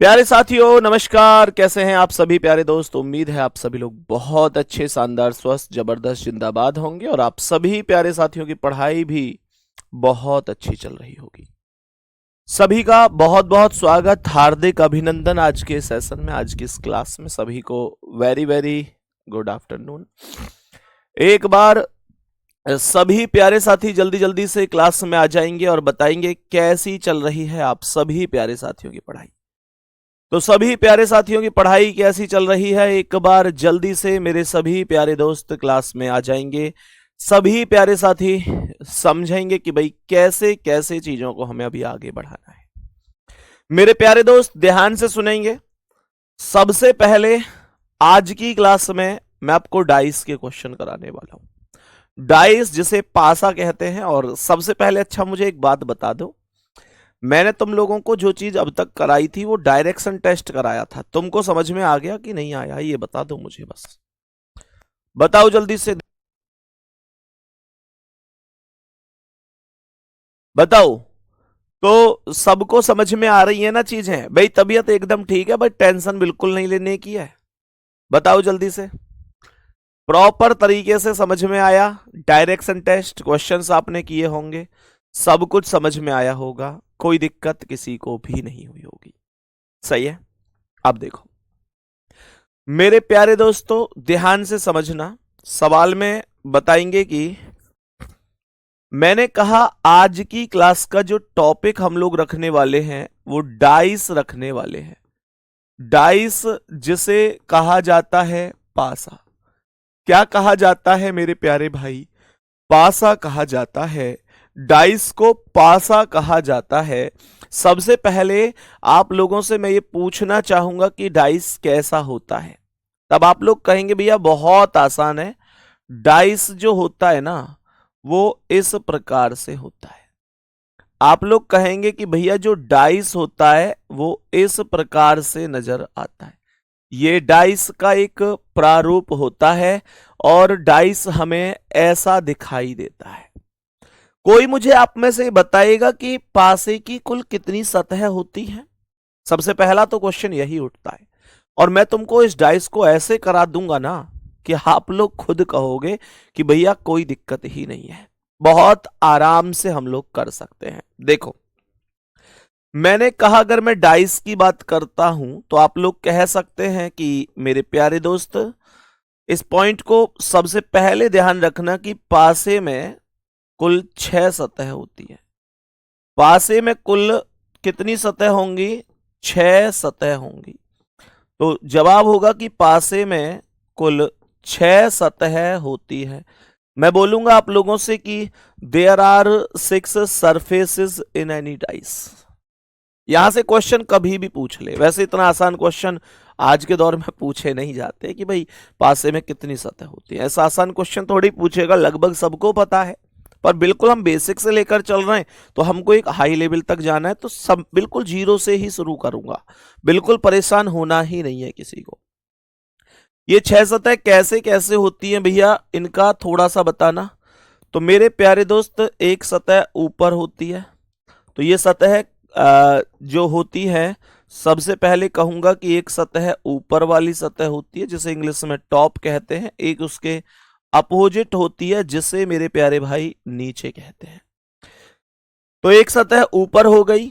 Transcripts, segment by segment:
प्यारे साथियों नमस्कार। कैसे हैं आप सभी प्यारे दोस्त। उम्मीद है आप सभी लोग बहुत अच्छे, शानदार, स्वस्थ, जबरदस्त, जिंदाबाद होंगे और आप सभी प्यारे साथियों की पढ़ाई भी बहुत अच्छी चल रही होगी। सभी का बहुत बहुत स्वागत, हार्दिक अभिनंदन आज के सेशन में, आज की इस क्लास में। सभी को वेरी वेरी गुड आफ्टरनून। एक बार सभी प्यारे साथी जल्दी जल्दी से क्लास में आ जाएंगे और बताएंगे कैसी चल रही है आप सभी प्यारे साथियों की पढ़ाई। तो सभी प्यारे साथियों की पढ़ाई कैसी चल रही है, एक बार जल्दी से मेरे सभी प्यारे दोस्त क्लास में आ जाएंगे। सभी प्यारे साथी समझेंगे कि भाई कैसे कैसे चीजों को हमें अभी आगे बढ़ाना है। मेरे प्यारे दोस्त ध्यान से सुनेंगे। सबसे पहले आज की क्लास में मैं आपको डाइस के क्वेश्चन कराने वाला हूं। डाइस जिसे पासा कहते हैं। और सबसे पहले अच्छा मुझे एक बात बता दो, मैंने तुम लोगों को जो चीज अब तक कराई थी वो डायरेक्शन टेस्ट कराया था, तुमको समझ में आ गया कि नहीं आया ये बता दो मुझे, बस बताओ जल्दी से बताओ। तो सबको समझ में आ रही है ना चीजें भाई? तबीयत एकदम ठीक है भाई, टेंशन बिल्कुल नहीं लेने की है। बताओ जल्दी से, प्रॉपर तरीके से समझ में आया? डायरेक्शन टेस्ट क्वेश्चंस आपने किए होंगे, सब कुछ समझ में आया होगा, कोई दिक्कत किसी को भी नहीं हुई होगी। सही है। अब देखो मेरे प्यारे दोस्तों, ध्यान से समझना। सवाल में बताएंगे कि मैंने कहा आज की क्लास का जो टॉपिक हम लोग रखने वाले हैं वो डाइस रखने वाले हैं। डाइस जिसे कहा जाता है पासा। क्या कहा जाता है मेरे प्यारे भाई? पासा कहा जाता है। डाइस को पासा कहा जाता है। सबसे पहले आप लोगों से मैं ये पूछना चाहूंगा कि डाइस कैसा होता है। तब आप लोग कहेंगे भैया बहुत आसान है। डाइस जो होता है ना वो इस प्रकार से होता है। आप लोग कहेंगे कि भैया जो डाइस होता है वो इस प्रकार से नजर आता है। ये डाइस का एक प्रारूप होता है और डाइस हमें ऐसा दिखाई देता है। कोई मुझे आप में से बताएगा कि पासे की कुल कितनी सतह होती हैं? सबसे पहला तो क्वेश्चन यही उठता है। और मैं तुमको इस डाइस को ऐसे करा दूंगा ना कि आप लोग खुद कहोगे कि भैया कोई दिक्कत ही नहीं है, बहुत आराम से हम लोग कर सकते हैं। देखो मैंने कहा अगर मैं डाइस की बात करता हूं तो आप लोग कह सकते हैं कि मेरे प्यारे दोस्त इस पॉइंट को सबसे पहले ध्यान रखना कि पासे में कुल 6 सतह होती है। पासे में कुल कितनी सतह होंगी? 6 सतह होंगी। तो जवाब होगा कि पासे में कुल 6 सतह होती है। मैं बोलूंगा आप लोगों से कि there are 6 surfaces in any dice. यहां से क्वेश्चन कभी भी पूछ ले, वैसे इतना आसान क्वेश्चन आज के दौर में पूछे नहीं जाते कि भाई पासे में कितनी सतह होती है। ऐसा आसान क्वेश्चन थोड़ी पूछेगा, लगभग सबको पता है। पर बिल्कुल हम बेसिक से लेकर चल रहे हैं तो हमको एक हाई लेवल तक जाना है, तो सब बिल्कुल जीरो से ही शुरू करूंगा। बिल्कुल परेशान होना ही नहीं है किसी को। ये 6 सतह कैसे कैसे होती हैं भैया, इनका थोड़ा सा बताना। तो मेरे प्यारे दोस्त एक सतह ऊपर होती है। तो ये सतह जो होती है, सबसे पहले कहूंगा कि एक सतह ऊपर वाली सतह होती है जिसे इंग्लिश में टॉप कहते हैं। एक उसके अपोजिट होती है जिसे मेरे प्यारे भाई नीचे कहते हैं। तो एक सतह ऊपर हो गई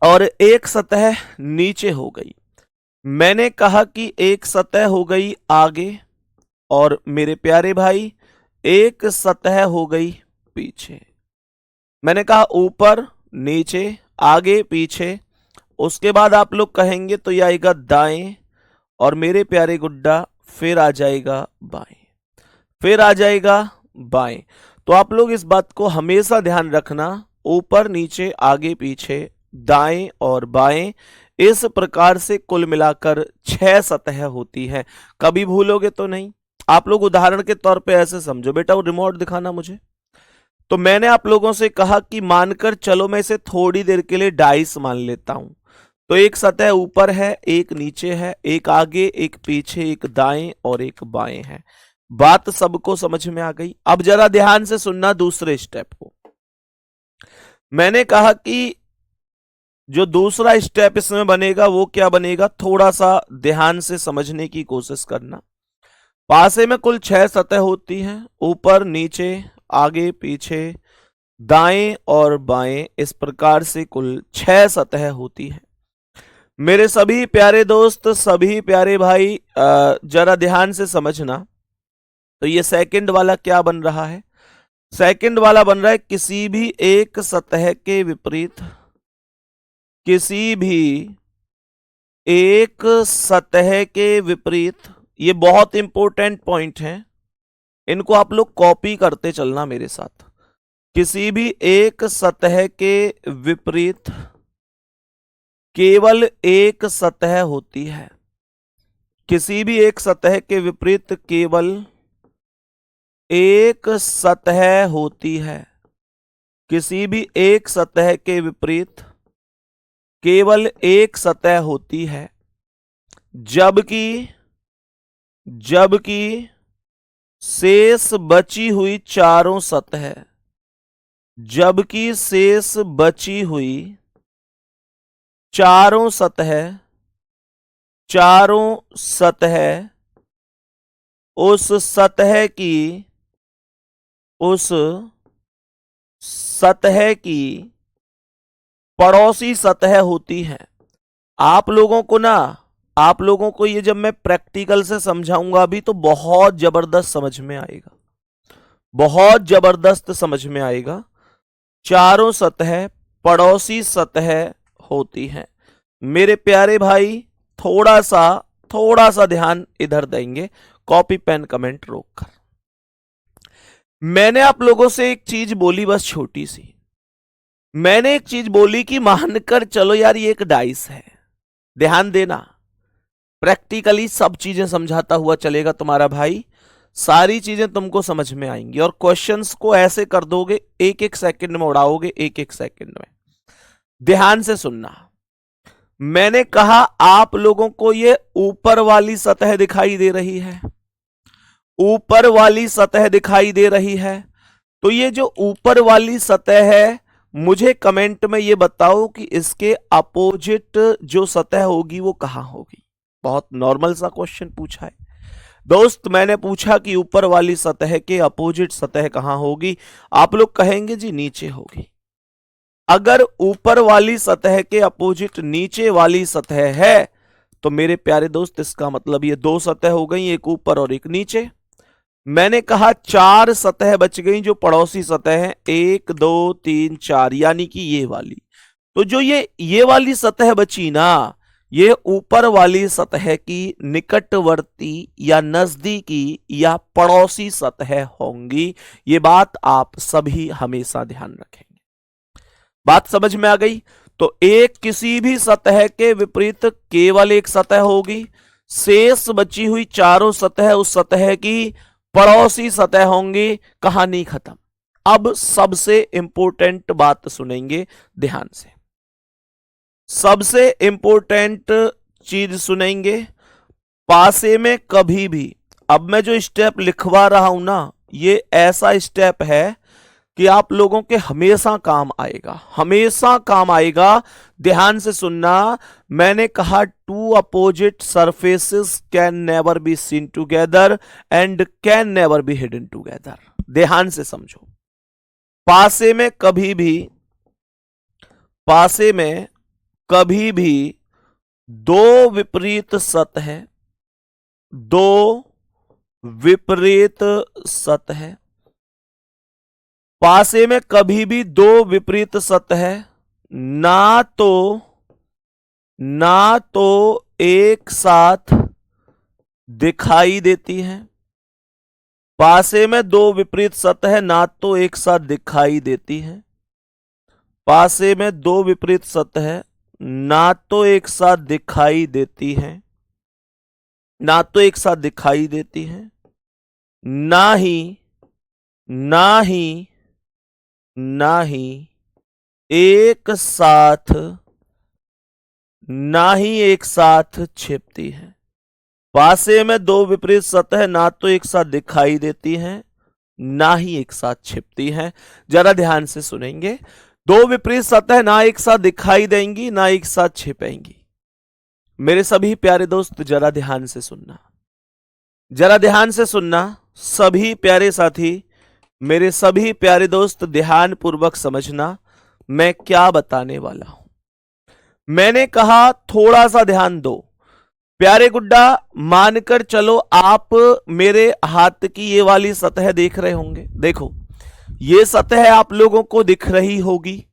और एक सतह नीचे हो गई। मैंने कहा कि एक सतह हो गई आगे और मेरे प्यारे भाई एक सतह हो गई पीछे। मैंने कहा ऊपर नीचे आगे पीछे। उसके बाद आप लोग कहेंगे तो यह आएगा दाएं और मेरे प्यारे गुड्डा फिर आ जाएगा बाएं, फिर आ जाएगा बाएं। तो आप लोग इस बात को हमेशा ध्यान रखना, ऊपर नीचे आगे पीछे दाएं और बाएं, इस प्रकार से कुल मिलाकर 6 सतह होती है। कभी भूलोगे तो नहीं। आप लोग उदाहरण के तौर पे ऐसे समझो, बेटा वो रिमोट दिखाना मुझे। तो मैंने आप लोगों से कहा कि मानकर चलो मैं इसे थोड़ी देर के लिए डाइस मान लेता हूं। तो एक सतह ऊपर है, एक नीचे है, एक आगे एक पीछे, एक दाएं और एक बाएं है। बात सबको समझ में आ गई? अब जरा ध्यान से सुनना दूसरे स्टेप को। मैंने कहा कि जो दूसरा स्टेप इसमें बनेगा वो क्या बनेगा, थोड़ा सा ध्यान से समझने की कोशिश करना। पासे में कुल 6 सतह होती हैं, ऊपर नीचे आगे पीछे दाएं और बाएं, इस प्रकार से कुल 6 सतह होती हैं। मेरे सभी प्यारे दोस्त, सभी प्यारे भाई, जरा ध्यान से समझना। तो ये सेकंड वाला क्या बन रहा है, सेकंड वाला बन रहा है किसी भी एक सतह के विपरीत, किसी भी एक सतह के विपरीत। ये बहुत इंपॉर्टेंट पॉइंट है, इनको आप लोग कॉपी करते चलना मेरे साथ। किसी भी एक सतह के विपरीत केवल एक सतह होती है, किसी भी एक सतह के विपरीत केवल एक सतह होती है, किसी भी एक सतह के विपरीत केवल एक सतह होती है। जबकि जबकि शेष बची हुई चारों सतह, जबकि शेष बची हुई चारों सतह उस सतह की पड़ोसी सतह होती है। आप लोगों को ये जब मैं प्रैक्टिकल से समझाऊंगा अभी तो बहुत जबरदस्त समझ में आएगा, बहुत जबरदस्त समझ में आएगा। चारों सतह पड़ोसी सतह होती हैं। मेरे प्यारे भाई, थोड़ा सा ध्यान इधर देंगे, कॉपी पेन कमेंट रोककर। मैंने आप लोगों से एक चीज बोली, बस छोटी सी, मैंने एक चीज बोली कि मानकर चलो यार ये एक डाइस है। ध्यान देना, प्रैक्टिकली सब चीजें समझाता हुआ चलेगा तुम्हारा भाई, सारी चीजें तुमको समझ में आएंगी और क्वेश्चंस को ऐसे कर दोगे, एक एक सेकंड में उड़ाओगे, एक एक सेकंड में। ध्यान से सुनना, मैंने कहा आप लोगों को ये ऊपर वाली सतह दिखाई दे रही है, ऊपर वाली सतह दिखाई दे रही है। तो ये जो ऊपर वाली सतह है, मुझे कमेंट में ये बताओ कि इसके अपोजिट जो सतह होगी वो कहां होगी। बहुत नॉर्मल सा क्वेश्चन पूछा है दोस्त, मैंने पूछा कि ऊपर वाली सतह के अपोजिट सतह कहां होगी। आप लोग कहेंगे जी नीचे होगी। अगर ऊपर वाली सतह के अपोजिट नीचे वाली सतह है तो मेरे प्यारे दोस्त इसका मतलब ये 2 सतह हो गई, एक ऊपर और एक नीचे। मैंने कहा 4 सतह बच गई जो पड़ोसी सतह है, 1 2 3 4, यानी कि ये वाली। तो जो ये वाली सतह बची ना, ये ऊपर वाली सतह की निकटवर्ती या नजदीकी या पड़ोसी सतह होंगी। ये बात आप सभी हमेशा ध्यान रखेंगे। बात समझ में आ गई? तो एक किसी भी सतह के विपरीत केवल एक सतह होगी, शेष बची हुई चारों सतह उस सतह की पड़ोसी सतह होंगी। कहानी खत्म। अब सबसे इंपॉर्टेंट बात सुनेंगे ध्यान से, सबसे इंपॉर्टेंट चीज सुनेंगे। पासे में कभी भी, अब मैं जो स्टेप लिखवा रहा हूं ना, ये ऐसा स्टेप है कि आप लोगों के हमेशा काम आएगा, हमेशा काम आएगा। ध्यान से सुनना, मैंने कहा 2 opposite surfaces can never be seen together and can never be hidden together. ध्यान से समझो, पासे में कभी भी 2 विपरीत सतह, 2 विपरीत सतह, पासे में कभी भी 2 विपरीत सतह ना तो एक साथ दिखाई देती हैं। पासे में 2 विपरीत सतह ना तो एक साथ दिखाई देती हैं, पासे में 2 विपरीत सतह ना तो एक साथ दिखाई देती हैं, ना तो एक साथ दिखाई देती हैं, ना ही एक साथ छिपती हैं। पासे में 2 विपरीत सतह ना तो एक साथ दिखाई देती हैं, ना ही एक साथ छिपती हैं। जरा ध्यान से सुनेंगे। दो विपरीत सतह ना एक साथ दिखाई देंगी ना एक साथ छिपेंगी। मेरे सभी प्यारे दोस्त जरा ध्यान से सुनना, जरा ध्यान से सुनना। सभी प्यारे साथी, मेरे सभी प्यारे दोस्त ध्यान पूर्वक समझना मैं क्या बताने वाला हूं। मैंने कहा थोड़ा सा ध्यान दो। प्यारे गुड्डा, मानकर चलो आप मेरे हाथ की ये वाली सतह देख रहे होंगे। देखो, ये सतह आप लोगों को दिख रही होगी।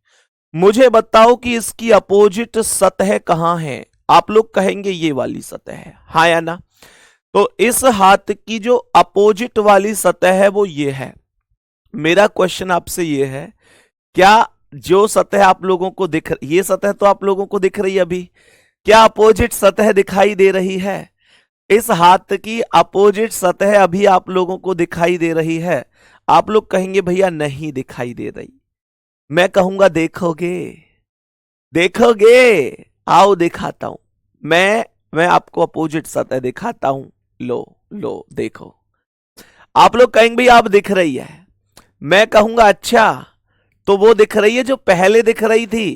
मुझे बताओ कि इसकी अपोजिट सतह कहां है। आप लोग कहेंगे ये वाली सतह है, हाँ या ना। तो इस हाथ की जो अपोजिट वाली सतह है वो ये है। मेरा क्वेश्चन आपसे ये है, क्या जो सतह आप लोगों को ये सतह तो आप लोगों को दिख रही है अभी, क्या अपोजिट सतह दिखाई दे रही है? इस हाथ की अपोजिट सतह अभी आप लोगों को दिखाई दे रही है? आप लोग कहेंगे भैया नहीं दिखाई दे रही। मैं कहूंगा देखोगे, देखोगे, आओ दिखाता हूं। मैं आपको अपोजिट सतह दिखाता हूं। लो लो देखो। आप लोग कहेंगे भैया आप दिख रही है। मैं कहूंगा अच्छा, तो वो दिख रही है जो पहले दिख रही थी?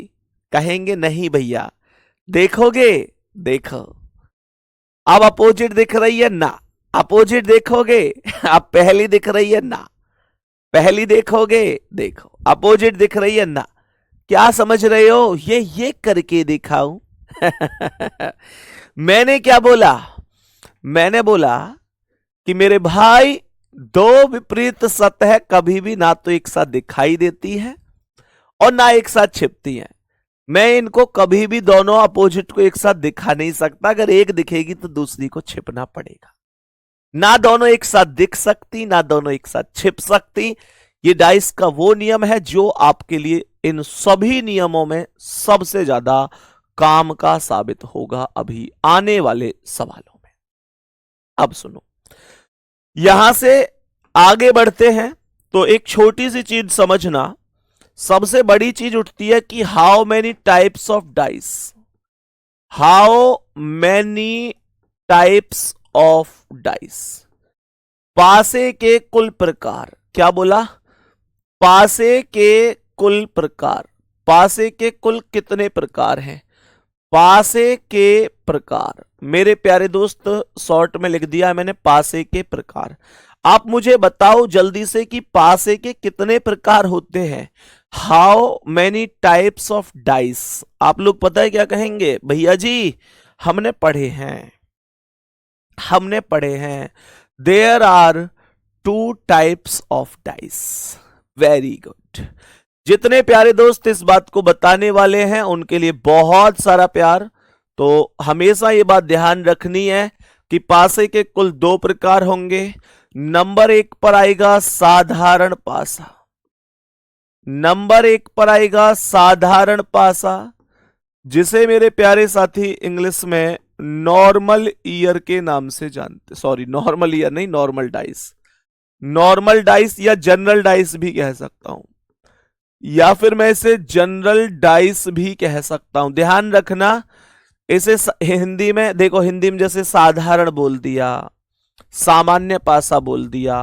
कहेंगे नहीं भैया, देखोगे, देखो। अब अपोजिट दिख रही है ना? अपोजिट देखोगे? अब पहली दिख रही है ना? पहली देखोगे? देखो, अपोजिट दिख रही है ना? क्या समझ रहे हो? ये करके दिखाऊं। मैंने क्या बोला? मैंने बोला कि मेरे भाई, दो विपरीत सतह कभी भी ना तो एक साथ दिखाई देती है और ना एक साथ छिपती है। मैं इनको कभी भी दोनों अपोजिट को एक साथ दिखा नहीं सकता। अगर एक दिखेगी तो दूसरी को छिपना पड़ेगा। ना दोनों एक साथ दिख सकती, ना दोनों एक साथ छिप सकती। ये डाइस का वो नियम है जो आपके लिए इन सभी नियमों में सबसे ज्यादा काम का साबित होगा अभी आने वाले सवालों में। अब सुनो, यहां से आगे बढ़ते हैं तो एक छोटी सी चीज समझना। सबसे बड़ी चीज उठती है कि how many types of dice, how many types of dice. पासे के कुल प्रकार। क्या बोला? पासे के कुल प्रकार। पासे के कुल कितने प्रकार हैं? पासे के प्रकार। मेरे प्यारे दोस्त, शॉर्ट में लिख दिया है मैंने पासे के प्रकार। आप मुझे बताओ जल्दी से कि पासे के कितने प्रकार होते हैं। How many types of dice. आप लोग पता है क्या कहेंगे? भैया जी हमने पढ़े हैं, हमने पढ़े हैं, there are two types of dice. Very good. जितने प्यारे दोस्त इस बात को बताने वाले हैं उनके लिए बहुत सारा प्यार। तो हमेशा ये बात ध्यान रखनी है कि पासे के कुल दो प्रकार होंगे। नंबर एक पर आएगा साधारण पासा। नंबर एक पर आएगा साधारण पासा, जिसे मेरे प्यारे साथी इंग्लिश में नॉर्मल ईयर के नाम से जानते। सॉरी, नॉर्मल ईयर नहीं, नॉर्मल डाइस। नॉर्मल डाइस या जनरल डाइस भी कह सकता हूं, या फिर मैं इसे जनरल डाइस भी कह सकता हूं। ध्यान रखना, इसे हिंदी में देखो, हिंदी में जैसे साधारण बोल दिया, सामान्य पासा बोल दिया,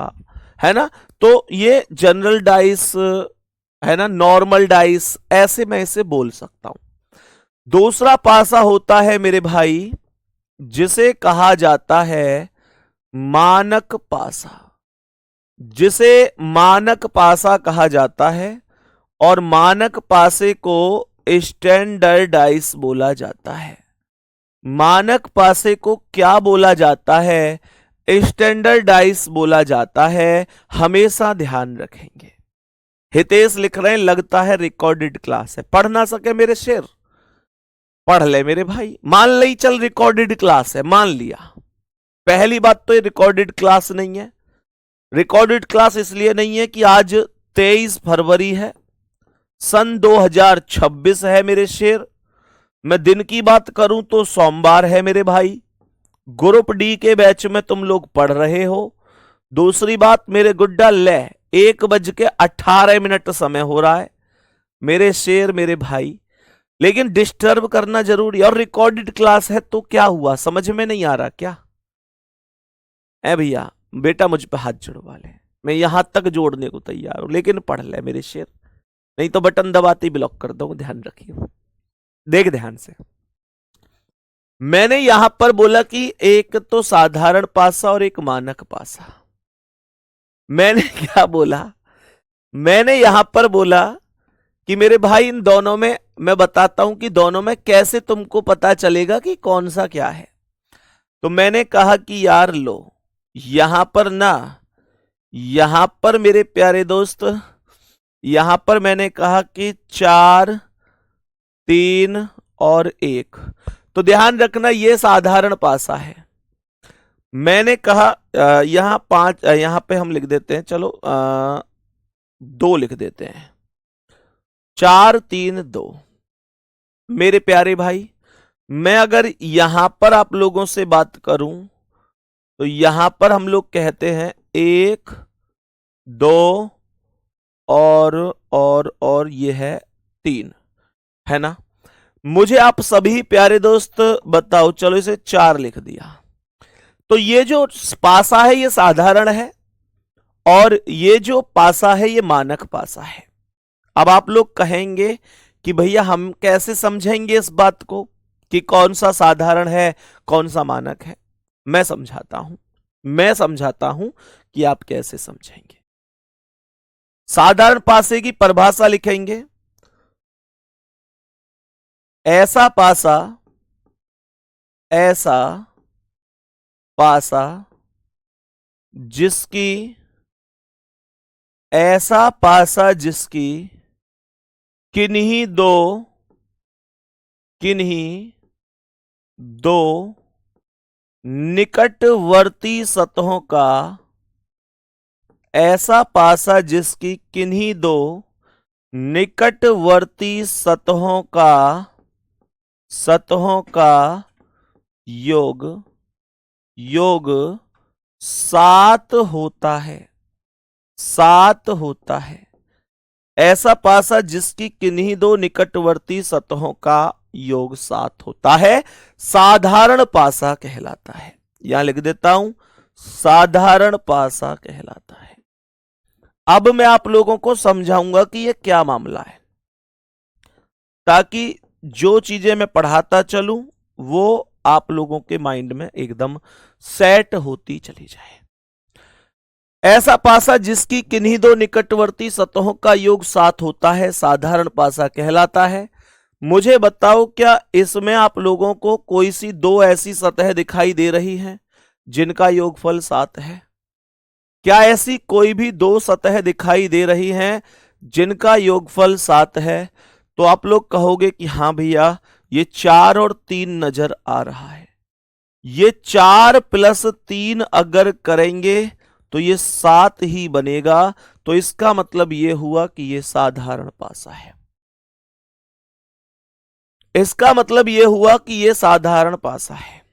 है ना, तो ये जनरल डाइस है ना, नॉर्मल डाइस, ऐसे मैं इसे बोल सकता हूं। दूसरा पासा होता है मेरे भाई जिसे कहा जाता है मानक पासा, जिसे मानक पासा कहा जाता है। और मानक पासे को स्टैंडर्डाइज बोला जाता है। मानक पासे को क्या बोला जाता है? स्टैंडर्डाइज बोला जाता है। हमेशा ध्यान रखेंगे। हितेश लिख रहे हैं लगता है रिकॉर्डेड क्लास है। पढ़ ना सके मेरे शेर, पढ़ ले मेरे भाई। मान ली चल रिकॉर्डेड क्लास है, मान लिया। पहली बात तो ये रिकॉर्डेड क्लास नहीं है। रिकॉर्डेड क्लास इसलिए नहीं है कि आज 23 फरवरी है, सन 2026 है मेरे शेर। मैं दिन की बात करूं तो सोमवार है मेरे भाई। ग्रुप डी के बैच में तुम लोग पढ़ रहे हो। दूसरी बात मेरे गुड्डा, ले 1:18 समय हो रहा है मेरे शेर, मेरे भाई। लेकिन डिस्टर्ब करना जरूरी, और रिकॉर्डेड क्लास है तो क्या हुआ? समझ में नहीं आ रहा क्या? है भैया, बेटा मुझ पे हाथ जोड़वा ले, मैं यहां तक जोड़ने को तैयार हूं, लेकिन पढ़ ले मेरे शेर। नहीं तो बटन दबाते ही ब्लॉक कर दूंगा, ध्यान रखिए। देख ध्यान से, मैंने यहां पर बोला कि एक तो साधारण पासा और एक मानक पासा। मैंने क्या बोला, मैंने यहां पर बोला कि मेरे भाई इन दोनों में मैं बताता हूं कि दोनों में कैसे तुमको पता चलेगा कि कौन सा क्या है। तो मैंने कहा कि यार लो, यहां पर ना, यहां पर मेरे प्यारे दोस्त, यहां पर मैंने कहा कि 4, 3 और 1। तो ध्यान रखना ये साधारण पासा है। मैंने कहा यहां 5, यहां पे हम लिख देते हैं, चलो 2 लिख देते हैं, 4, 3, 2। मेरे प्यारे भाई, मैं अगर यहां पर आप लोगों से बात करूं तो यहां पर हम लोग कहते हैं 1, 2 और ये है 3, है ना। मुझे आप सभी प्यारे दोस्त बताओ, चलो इसे 4 लिख दिया। तो ये जो पासा है ये साधारण है और ये जो पासा है ये मानक पासा है। अब आप लोग कहेंगे कि भैया हम कैसे समझेंगे इस बात को कि कौन सा साधारण है कौन सा मानक है। मैं समझाता हूं कि आप कैसे समझेंगे। साधारण पासे की परिभाषा लिखेंगे, ऐसा पासा जिसकी किन्हीं दो निकटवर्ती सतहों का, ऐसा पासा जिसकी किन्हीं दो निकटवर्ती सतहों का योग 7 होता है। ऐसा पासा जिसकी किन्हीं दो निकटवर्ती सतहों का योग 7 होता है, साधारण पासा कहलाता है। यहां लिख देता हूं, साधारण पासा कहलाता है। अब मैं आप लोगों को समझाऊंगा कि यह क्या मामला है, ताकि जो चीजें मैं पढ़ाता चलूं वो आप लोगों के माइंड में एकदम सेट होती चली जाए। ऐसा पासा जिसकी किन्हीं दो निकटवर्ती सतहों का योग 7 होता है, साधारण पासा कहलाता है। मुझे बताओ, क्या इसमें आप लोगों को कोई सी 2 ऐसी सतह दिखाई दे रही हैं जिनका योगफल 7 है? क्या ऐसी कोई भी 2 सतह दिखाई दे रही हैं जिनका योगफल 7 है? तो आप लोग कहोगे कि हां भैया, ये 4 और 3 नजर आ रहा है। ये 4 + 3 अगर करेंगे तो ये 7 ही बनेगा। तो इसका मतलब ये हुआ कि ये साधारण पासा है। इसका मतलब ये हुआ कि ये साधारण पासा है।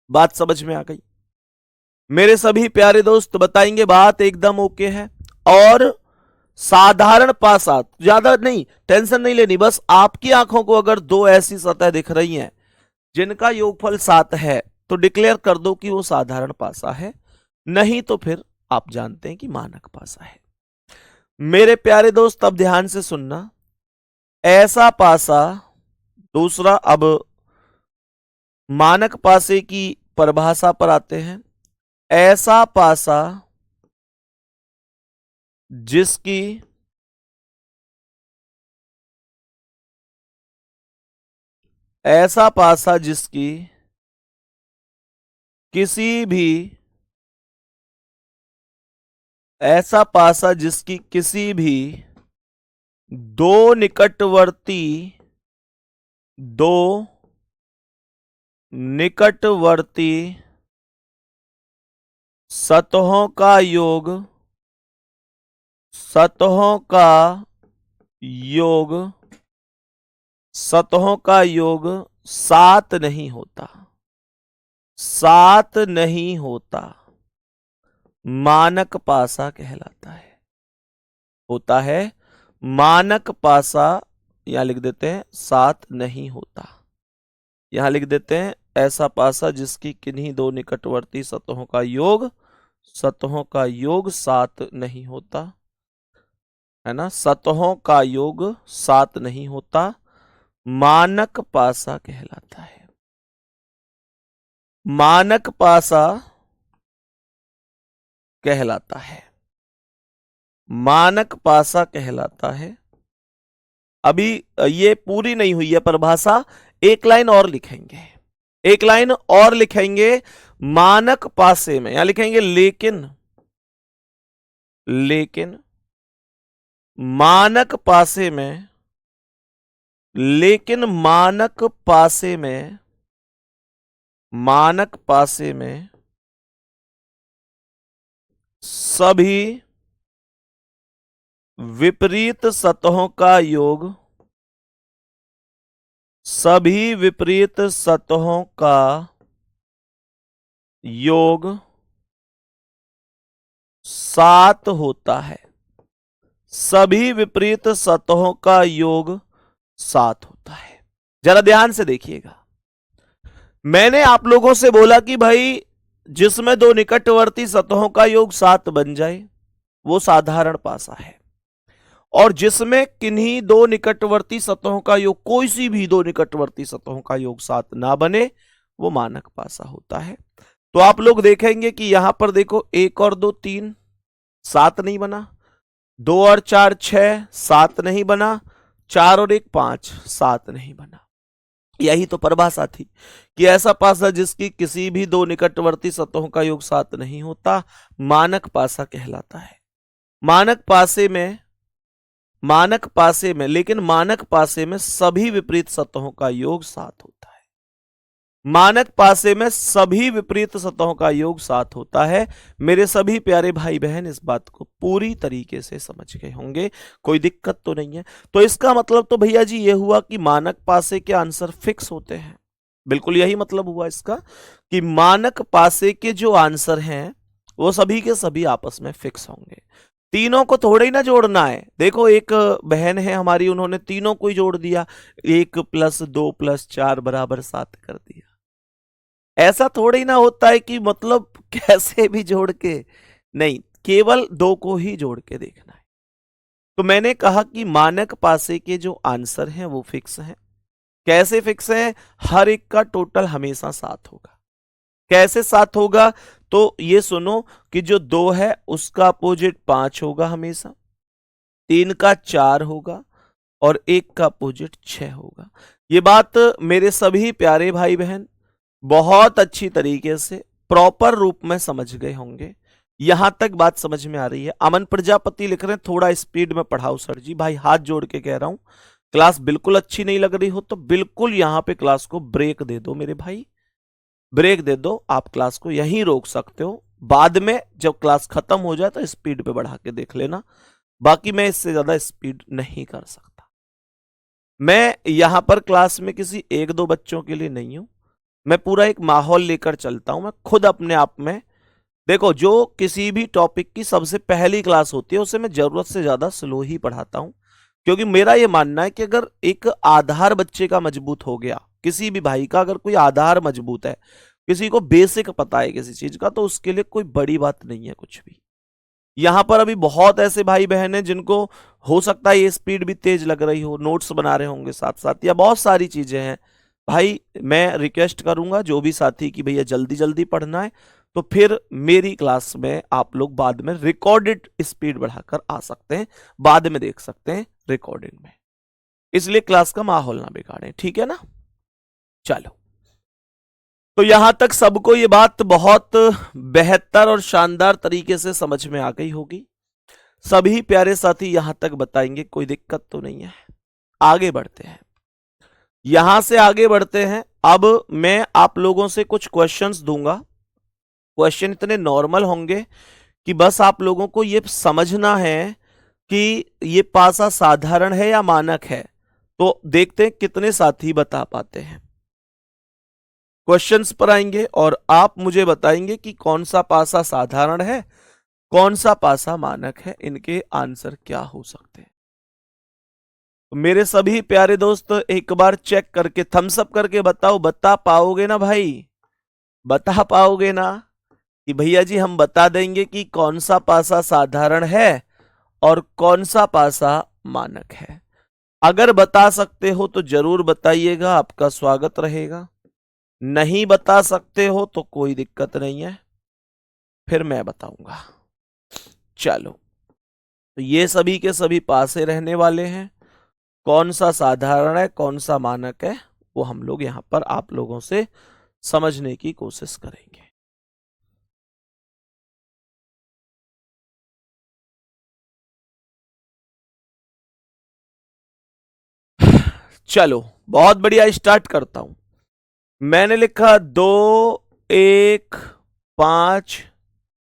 बात समझ में आ गई? मेरे सभी प्यारे दोस्त बताएंगे बात एकदम ओके है। और साधारण पासा, ज्यादा नहीं टेंशन नहीं लेनी, बस आपकी आंखों को अगर 2 ऐसी सतह दिख रही हैं जिनका योगफल 7 है तो डिक्लेयर कर दो कि वो साधारण पासा है, नहीं तो फिर आप जानते हैं कि मानक पासा है। मेरे प्यारे दोस्त अब ध्यान से सुनना, ऐसा पासा, दूसरा, अब मानक पासे की परिभाषा पर आते हैं। ऐसा पासा जिसकी किसी भी दो निकटवर्ती सतहों का योग 7 नहीं होता, मानक पासा कहलाता है। होता है मानक पासा। यहां लिख देते हैं 7 नहीं होता। यहां लिख देते हैं ऐसा पासा जिसकी किन्हीं दो निकटवर्ती सतहों का योग 7 नहीं होता। है ना, सतहों का योग 7 नहीं होता, मानक पासा कहलाता है। मानक पासा कहलाता है, मानक पासा कहलाता है। अभी ये पूरी नहीं हुई है परिभाषा, एक लाइन और लिखेंगे, एक लाइन और लिखेंगे। मानक पासे में यहां लिखेंगे लेकिन, लेकिन मानक पासे में, लेकिन मानक पासे में, मानक पासे में सभी विपरीत सतहों का योग, सभी विपरीत सतहों का योग 7 होता है। सभी विपरीत सतहों का योग 7 होता है। जरा ध्यान से देखिएगा, मैंने आप लोगों से बोला कि भाई जिसमें दो निकटवर्ती सतहों का योग 7 बन जाए वो साधारण पासा है, और जिसमें किन्हीं दो निकटवर्ती सतहों का योग, कोई सी भी दो निकटवर्ती सतहों का योग 7 ना बने, वो मानक पासा होता है। तो आप लोग देखेंगे कि यहां पर देखो 1 और 2 3, 7 नहीं बना, 2 और 4 6, 7 नहीं बना, 4 और 1 5, 7 नहीं बना। यही तो परिभाषा थी कि ऐसा पासा जिसकी किसी भी दो निकटवर्ती सतहों का योग 7 नहीं होता, मानक पासा कहलाता है। मानक पासे में, मानक पासे में, लेकिन मानक पासे में सभी विपरीत सतहों का योग 7 होता है। मानक पासे में सभी विपरीत सतहों का योग 7 होता है। मेरे सभी प्यारे भाई बहन इस बात को पूरी तरीके से समझ गए होंगे, कोई दिक्कत तो नहीं है। तो इसका मतलब तो भैया जी ये हुआ कि मानक पासे के आंसर फिक्स होते हैं। बिल्कुल यही मतलब हुआ इसका कि मानक पासे के जो आंसर हैं वो सभी के सभी आपस में फिक्स होंगे। तीनों को थोड़े ही ना जोड़ना है। देखो एक बहन है हमारी, उन्होंने तीनों को ही जोड़ दिया, 1 + 2 + 4 = 7 कर दिया। ऐसा थोड़ी ना होता है कि मतलब कैसे भी जोड़ के, नहीं, केवल 2 को ही जोड़ के देखना है। तो मैंने कहा कि मानक पासे के जो आंसर हैं वो फिक्स हैं। कैसे फिक्स हैं? हर एक का टोटल हमेशा 7 होगा। कैसे 7 होगा? तो ये सुनो कि जो 2 है उसका अपोजिट 5 होगा हमेशा, 3 का 4 होगा और 1 का अपोजिट 6 होगा। ये बात मेरे सभी प्यारे भाई बहन बहुत अच्छी तरीके से प्रॉपर रूप में समझ गए होंगे। यहां तक बात समझ में आ रही है? अमन प्रजापति लिख रहे हैं थोड़ा स्पीड में पढ़ाओ सर जी। भाई हाथ जोड़ के कह रहा हूं, क्लास बिल्कुल अच्छी नहीं लग रही हो तो बिल्कुल यहां पे क्लास को ब्रेक दे दो मेरे भाई, ब्रेक दे दो। आप क्लास को यहीं रोक सकते हो, बाद में जब क्लास खत्म हो जाए तो स्पीड पे बढ़ा के देख लेना। बाकी मैं इससे ज्यादा स्पीड नहीं कर सकता। मैं यहां पर क्लास में किसी 1-2 बच्चों के लिए नहीं हूं, मैं पूरा एक माहौल लेकर चलता हूं। मैं खुद अपने आप में, देखो जो किसी भी टॉपिक की सबसे पहली क्लास होती है उसे मैं जरूरत से ज्यादा स्लो ही पढ़ाता हूं, क्योंकि मेरा यह मानना है कि अगर एक आधार बच्चे का मजबूत हो गया, किसी भी भाई का अगर कोई आधार मजबूत है, किसी को बेसिक पता है किसी चीज का, तो उसके लिए कोई बड़ी बात नहीं है कुछ भी। यहां पर अभी बहुत ऐसे भाई बहन हैं जिनको हो सकता है ये स्पीड भी तेज लग रही हो, नोट्स बना रहे होंगे साथ साथ, या बहुत सारी चीजें हैं। भाई मैं रिक्वेस्ट करूंगा जो भी साथी की भैया जल्दी जल्दी पढ़ना है तो फिर मेरी क्लास में आप लोग बाद में रिकॉर्डेड स्पीड बढ़ाकर आ सकते हैं, बाद में देख सकते हैं रिकॉर्डिंग में, इसलिए क्लास का माहौल ना बिगाड़ें, ठीक है ना। चलो, तो यहां तक सबको ये बात बहुत बेहतर और शानदार तरीके से समझ में आ गई होगी। सभी प्यारे साथी यहां तक बताएंगे, कोई दिक्कत तो नहीं है। आगे बढ़ते हैं, यहां से आगे बढ़ते हैं। अब मैं आप लोगों से कुछ क्वेश्चंस दूंगा। क्वेश्चन इतने नॉर्मल होंगे कि बस आप लोगों को यह समझना है कि यह पासा साधारण है या मानक है। तो देखते हैं कितने साथी बता पाते हैं। क्वेश्चंस पर आएंगे और आप मुझे बताएंगे कि कौन सा पासा साधारण है, कौन सा पासा मानक है, इनके आंसर क्या हो सकते हैं। तो मेरे सभी प्यारे दोस्त एक बार चेक करके थम्स अप करके बताओ, बता पाओगे ना भाई? बता पाओगे ना कि भैया जी हम बता देंगे कि कौन सा पासा साधारण है और कौन सा पासा मानक है? अगर बता सकते हो तो जरूर बताइएगा, आपका स्वागत रहेगा। नहीं बता सकते हो तो कोई दिक्कत नहीं है, फिर मैं बताऊंगा। चलो, तो ये सभी के सभी पासे रहने वाले हैं। कौन सा साधारण है, कौन सा मानक है, वो हम लोग यहां पर आप लोगों से समझने की कोशिश करेंगे। चलो, बहुत बढ़िया, स्टार्ट करता हूं। मैंने लिखा 2 1 5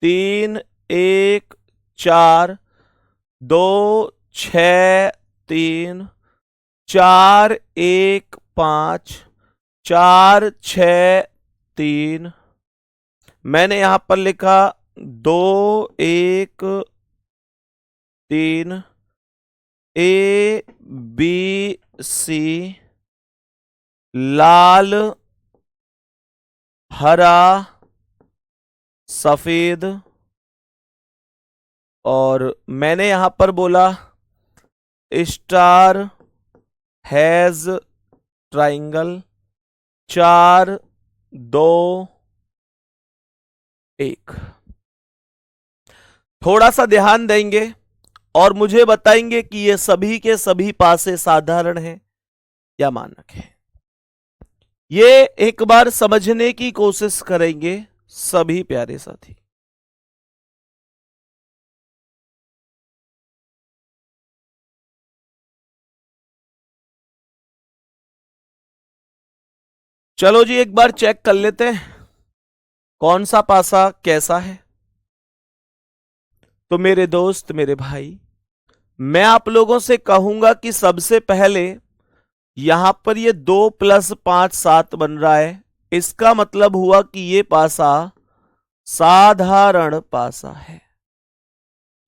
3 1 4 2 6 3 4 1 5 4 6 3। मैंने यहां पर लिखा 2 1 3 ए बी सी, लाल हरा सफेद, और मैंने यहां पर बोला स्टार हैज ट्राइंगल 4 2 1। थोड़ा सा ध्यान देंगे और मुझे बताएंगे कि ये सभी के सभी पासे साधारण हैं या मानक है। ये एक बार समझने की कोशिश करेंगे सभी प्यारे साथी। चलो जी, एक बार चेक कर लेते हैं कौन सा पासा कैसा है। तो मेरे दोस्त, मेरे भाई, मैं आप लोगों से कहूंगा कि सबसे पहले यहां पर ये 2 + 5 7 बन रहा है। इसका मतलब हुआ कि ये पासा साधारण पासा है।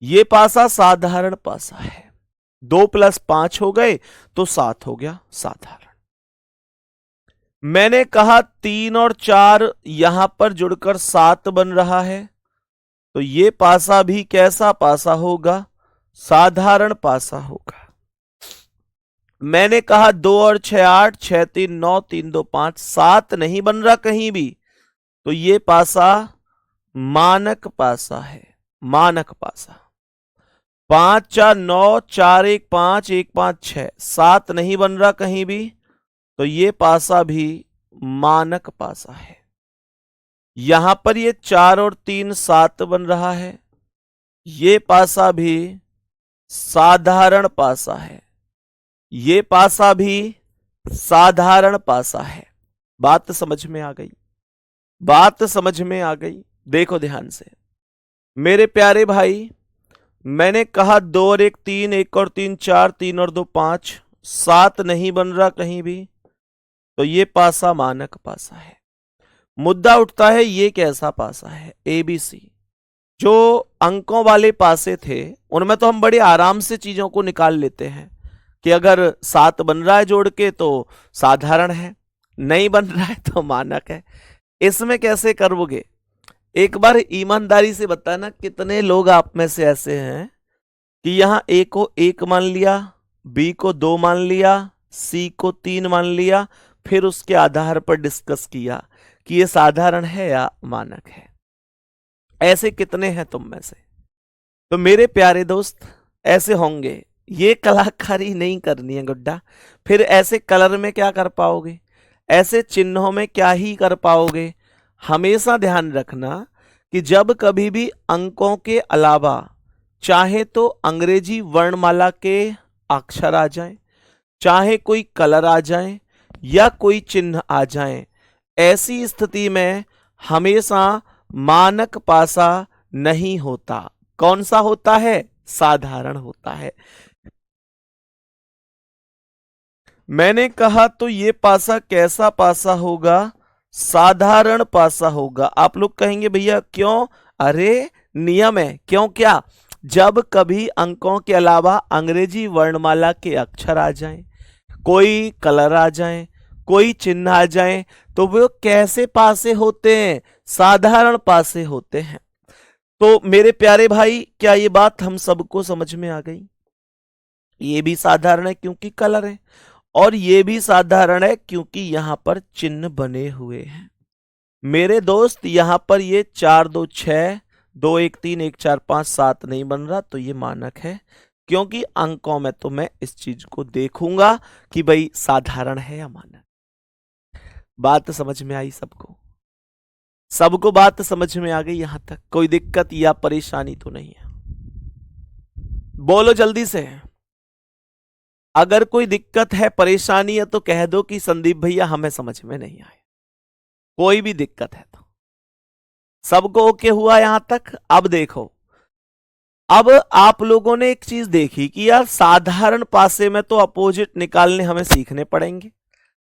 ये पासा साधारण पासा है। 2 + 5 हो गए तो 7 हो गया साधारण। मैंने कहा 3 और 4 यहां पर जुड़कर 7 बन रहा है, तो ये पासा भी कैसा पासा होगा? साधारण पासा होगा। मैंने कहा 2 और 6 8, 6 3 9, 3 2 5, 7 नहीं बन रहा कहीं भी, तो ये पासा मानक पासा है। मानक पासा। 5 4 9, 4 1 5, 1 5 6, 7 नहीं बन रहा कहीं भी, तो ये पासा भी मानक पासा है। यहां पर ये 4 और 3 7 बन रहा है, ये पासा भी साधारण पासा है। ये पासा भी साधारण पासा है। बात समझ में आ गई? बात समझ में आ गई? देखो ध्यान से मेरे प्यारे भाई, मैंने कहा 2 और 1 3, 1 और 3 4, 3 और 2 5, 7 नहीं बन रहा कहीं भी, तो ये पासा मानक पासा है। मुद्दा उठता है ये कैसा पासा है? ABC। जो अंकों वाले पासे थे उनमें तो हम बड़े आराम से चीजों को निकाल लेते हैं कि अगर 7 बन रहा है जोड़ के तो साधारण है, नहीं बन रहा है तो मानक है। इसमें कैसे करोगे? एक बार ईमानदारी से बताना, कितने लोग आप में से ऐसे हैं कि यहां A को 1 मान लिया, B को 2 मान लिया, C को 3 मान लिया, फिर उसके आधार पर डिस्कस किया कि ये साधारण है या मानक है? ऐसे कितने हैं तुम में से? तो मेरे प्यारे दोस्त, ऐसे होंगे। ये कलाकारी नहीं करनी है गुड्डा। फिर ऐसे कलर में क्या कर पाओगे? ऐसे चिन्हों में क्या ही कर पाओगे? हमेशा ध्यान रखना कि जब कभी भी अंकों के अलावा चाहे तो अंग्रेजी वर्णमाला के अक्षर आ जाएं, चाहे कोई कलर आ जाए या कोई चिन्ह आ जाए, ऐसी स्थिति में हमेशा मानक पासा नहीं होता। कौन सा होता है? साधारण होता है। मैंने कहा तो ये पासा कैसा पासा होगा? साधारण पासा होगा। आप लोग कहेंगे भैया क्यों? अरे नियम है। क्यों? क्या? जब कभी अंकों के अलावा अंग्रेजी वर्णमाला के अक्षर आ जाएं, कोई कलर आ जाए, कोई चिन्ह आ जाए, तो वो कैसे पासे होते हैं? साधारण पासे होते हैं। तो मेरे प्यारे भाई, क्या ये बात हम सबको समझ में आ गई? ये भी साधारण है क्योंकि कलर है, और ये भी साधारण है क्योंकि यहां पर चिन्ह बने हुए हैं। मेरे दोस्त, यहां पर ये 4 2 6, 2 1 3, 1 4 5 7 नहीं बन रहा, तो ये मानक है, क्योंकि अंकों में तो मैं इस चीज को देखूंगा कि भाई साधारण है या मानक। बात समझ में आई सबको? सबको बात समझ में आ गई? यहां तक कोई दिक्कत या परेशानी तो नहीं है? बोलो जल्दी से। अगर कोई दिक्कत है, परेशानी है, तो कह दो कि संदीप भैया हमें समझ में नहीं आए। कोई भी दिक्कत है तो सबको ओके हुआ यहां तक? अब देखो, अब आप लोगों ने एक चीज देखी कि यार साधारण पासे में तो अपोजिट निकालने हमें सीखने पड़ेंगे,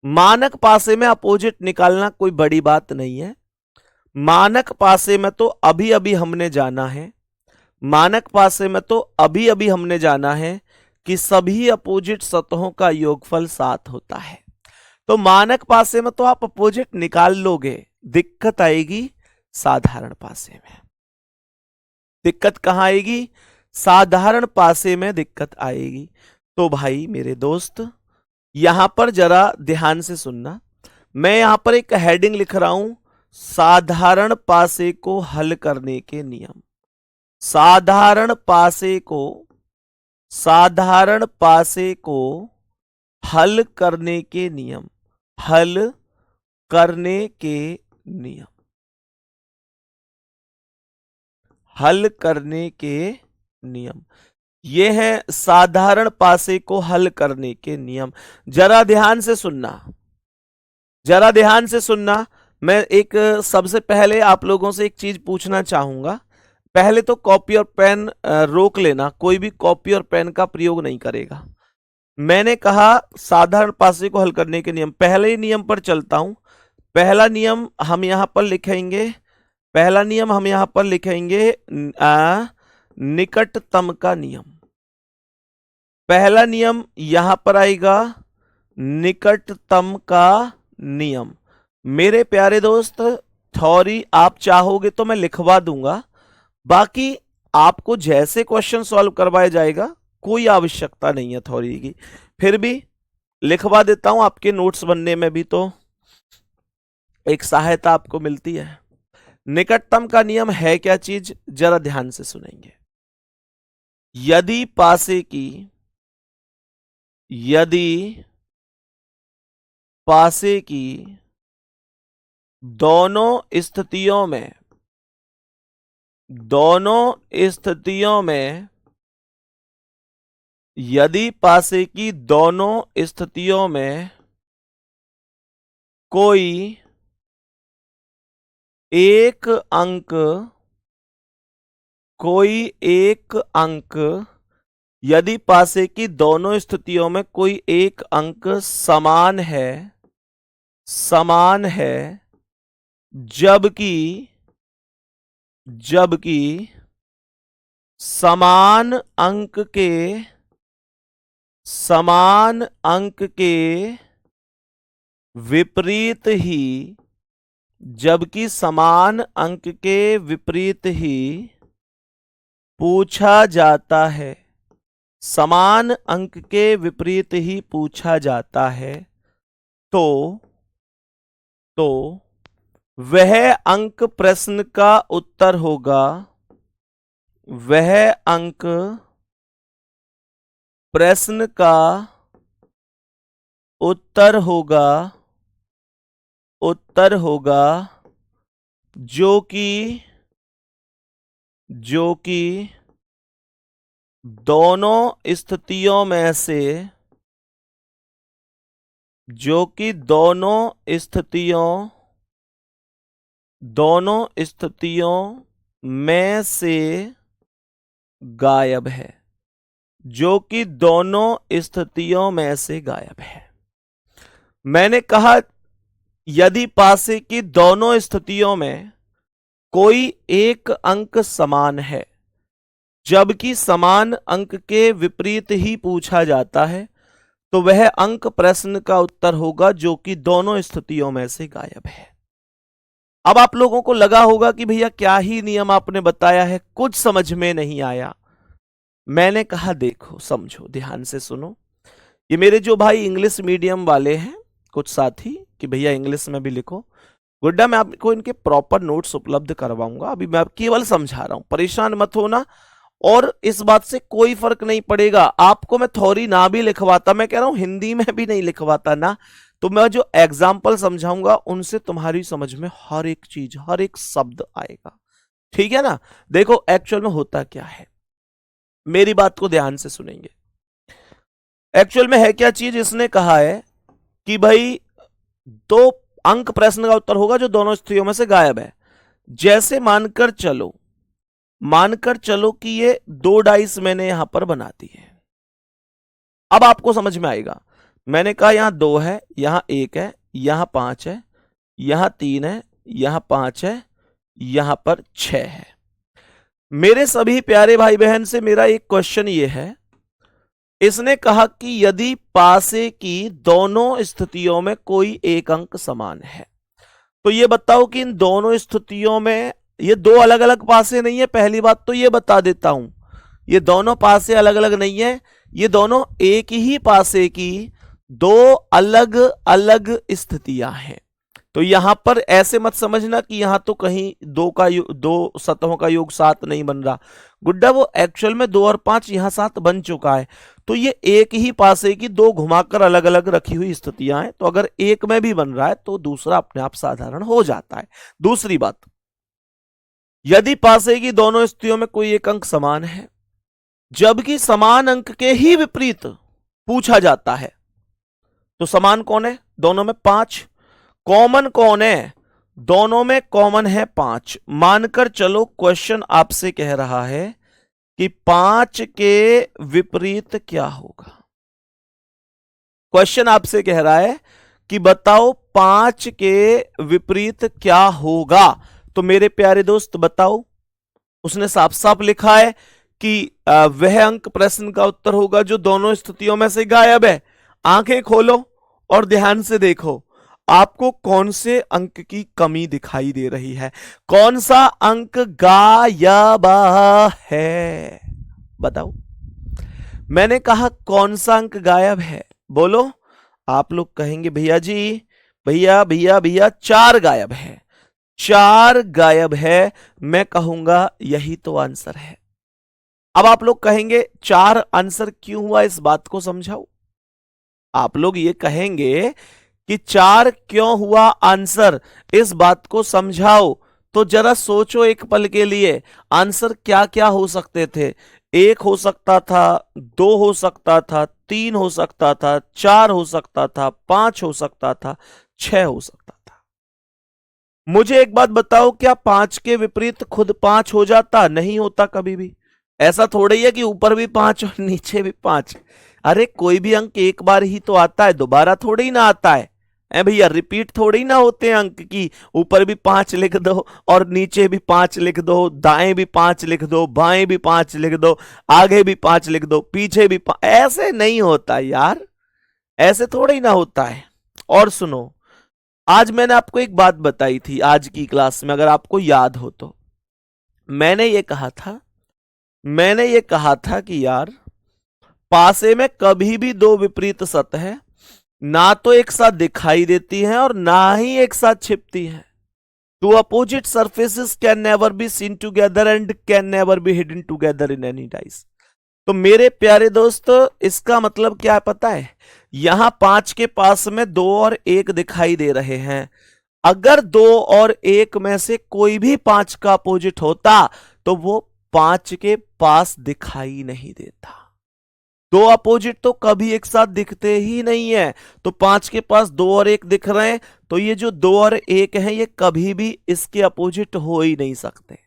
मानक पासे में अपोजिट निकालना कोई बड़ी बात नहीं है। मानक पासे में तो अभी अभी हमने जाना है, मानक पासे में तो अभी अभी हमने जाना है कि सभी अपोजिट सतहों का योगफल 7 होता है। तो मानक पासे में तो आप अपोजिट निकाल लोगे, दिक्कत आएगी साधारण पासे में। दिक्कत कहां आएगी? साधारण पासे में दिक्कत आएगी। तो भाई मेरे दोस्त, यहां पर जरा ध्यान से सुनना। मैं यहां पर एक हेडिंग लिख रहा हूं, साधारण पासे को हल करने के नियम। साधारण पासे को हल करने के नियम। हल करने के नियम। हल करने के नियम, ये है साधारण पासे को हल करने के नियम। जरा ध्यान से सुनना, जरा ध्यान से सुनना। मैं एक सबसे पहले आप लोगों से एक चीज पूछना चाहूंगा। पहले तो कॉपी और पेन रोक लेना, कोई भी कॉपी और पेन का प्रयोग नहीं करेगा। मैंने कहा साधारण पासे को हल करने के नियम, पहले ही नियम पर चलता हूं। पहला नियम हम यहां पर लिखेंगे, पहला नियम हम यहां पर लिखेंगे निकटतम का नियम। पहला नियम यहां पर आएगा निकटतम का नियम। मेरे प्यारे दोस्त, थ्योरी आप चाहोगे तो मैं लिखवा दूंगा, बाकी आपको जैसे क्वेश्चन सॉल्व करवाया जाएगा कोई आवश्यकता नहीं है थ्योरी की, फिर भी लिखवा देता हूं, आपके नोट्स बनने में भी तो एक सहायता आपको मिलती है। निकटतम का नियम है क्या चीज, जरा ध्यान से सुनेंगे। यदि पासे की दोनों स्थितियों में यदि पासे की दोनों स्थितियों में कोई एक अंक यदि पासे की दोनों स्थितियों में कोई एक अंक समान है, जबकि समान अंक के विपरीत ही पूछा जाता है, समान अंक के विपरीत ही पूछा जाता है, तो वह अंक प्रश्न का उत्तर होगा, वह अंक प्रश्न का उत्तर होगा जो कि दोनों स्थितियों में से गायब है, जो कि दोनों स्थितियों में से गायब है। मैंने कहा यदि पासे की दोनों स्थितियों में कोई एक अंक समान है, जबकि समान अंक के विपरीत ही पूछा जाता है, तो वह अंक प्रश्न का उत्तर होगा जो कि दोनों स्थितियों में से गायब है। अब आप लोगों को लगा होगा कि भैया क्या ही नियम आपने बताया है, कुछ समझ में नहीं आया। मैंने कहा देखो समझो, ध्यान से सुनो। ये मेरे जो भाई इंग्लिश मीडियम वाले हैं कुछ साथी कि भैया इंग्लिश में भी लिखो, गुड्डा मैं आपको इनके प्रॉपर नोट्स उपलब्ध करवाऊंगा। अभी मैं केवल समझा रहा हूं, परेशान मत होना। और इस बात से कोई फर्क नहीं पड़ेगा, आपको मैं थ्योरी ना भी लिखवाता, मैं कह रहा हूं हिंदी में भी नहीं लिखवाता ना, तो मैं जो एग्जाम्पल समझाऊंगा उनसे तुम्हारी समझ में हर एक चीज, हर एक शब्द आएगा। ठीक है ना। देखो एक्चुअल में होता क्या है, मेरी बात को ध्यान से सुनेंगे। एक्चुअल में है क्या चीज, इसने कहा है कि भाई 2 अंक प्रश्न का उत्तर होगा जो दोनों स्थितियों में से गायब है। जैसे मानकर चलो कि ये 2 डाइस मैंने यहां पर बना दी है। अब आपको समझ में आएगा, मैंने कहा यहां 2 है, यहां 1 है, यहां 5 है, यहां 3 है, यहां 5 है, यहां पर 6 है। मेरे सभी प्यारे भाई बहन से मेरा एक क्वेश्चन ये है, इसने कहा कि यदि पासे की दोनों स्थितियों में कोई एक अंक समान है, तो ये बताओ कि इन दोनों स्थितियों में ये 2 अलग अलग पासे नहीं है। पहली बात तो ये बता देता हूं, ये दोनों पासे अलग अलग नहीं है, ये दोनों एक ही पासे की 2 अलग अलग स्थितियां हैं। तो यहां पर ऐसे मत समझना कि यहां तो कहीं 2 सतहों का योग 7 नहीं बन रहा, गुड्डा वो एक्चुअल में 2 और 5 यहां 7 बन चुका है। तो ये एक ही पासे की 2 घुमाकर अलग अलग रखी हुई स्थितियां हैं, तो अगर एक में भी बन रहा है तो दूसरा अपने आप साधारण हो जाता है। दूसरी बात, यदि पासे की दोनों स्थितियों में कोई एक अंक समान है, जबकि समान अंक के ही विपरीत पूछा जाता है, तो समान कौन है, दोनों में 5। कॉमन कौन है, दोनों में कॉमन है 5। मानकर चलो क्वेश्चन आपसे कह रहा है कि 5 के विपरीत क्या होगा। क्वेश्चन आपसे कह रहा है कि बताओ 5 के विपरीत क्या होगा। तो मेरे प्यारे दोस्त बताओ, उसने साफ साफ लिखा है कि वह अंक प्रश्न का उत्तर होगा जो दोनों स्थितियों में से गायब है। आंखें खोलो और ध्यान से देखो, आपको कौन से अंक की कमी दिखाई दे रही है, कौन सा अंक गायब है, बताओ। मैंने कहा कौन सा अंक गायब है, बोलो। आप लोग कहेंगे भैया जी, भैया भैया भैया 4 गायब है, 4 गायब है। मैं कहूंगा यही तो आंसर है। अब आप लोग कहेंगे 4 आंसर क्यों हुआ, इस बात को समझाओ। आप लोग ये कहेंगे कि 4 क्यों हुआ आंसर, इस बात को समझाओ। तो जरा सोचो एक पल के लिए, आंसर क्या क्या हो सकते थे। 1 हो सकता था, 2 हो सकता था, 3 हो सकता था, 4 हो सकता था, 5 हो सकता था, 6 हो सकता था। मुझे एक बात बताओ, क्या 5 के विपरीत खुद 5 हो जाता? नहीं होता कभी भी। ऐसा थोड़ी है कि ऊपर भी 5 और नीचे भी 5। अरे कोई भी अंक एक बार ही तो आता है, दोबारा थोड़ी ही ना आता है। भैया रिपीट थोड़ी ना होते हैं अंक की, ऊपर भी 5 लिख दो और नीचे भी 5 लिख दो, दाएं भी 5 लिख दो, बाएं भी 5 लिख दो, आगे भी 5 लिख दो, पीछे भी 5। ऐसे नहीं होता यार, ऐसे थोड़ा ही ना होता है। और सुनो, आज मैंने आपको एक बात बताई थी आज की क्लास में, अगर आपको याद हो तो। मैंने ये कहा था कि यार पासे में कभी भी 2 विपरीत सतह ना तो एक साथ दिखाई देती हैं और ना ही एक साथ छिपती हैं। 2 opposite surfaces can never be seen together and can never be hidden together in any dice। तो मेरे प्यारे दोस्त, इसका मतलब क्या है पता है? यहां 5 के पास में 2 और 1 दिखाई दे रहे हैं। अगर 2 और 1 में से कोई भी 5 का अपोजिट होता तो वो 5 के पास दिखाई नहीं देता। 2 अपोजिट तो कभी एक साथ दिखते ही नहीं है। तो 5 के पास 2 और 1 दिख रहे हैं, तो ये जो 2 और 1 है ये कभी भी इसके अपोजिट हो ही नहीं सकते।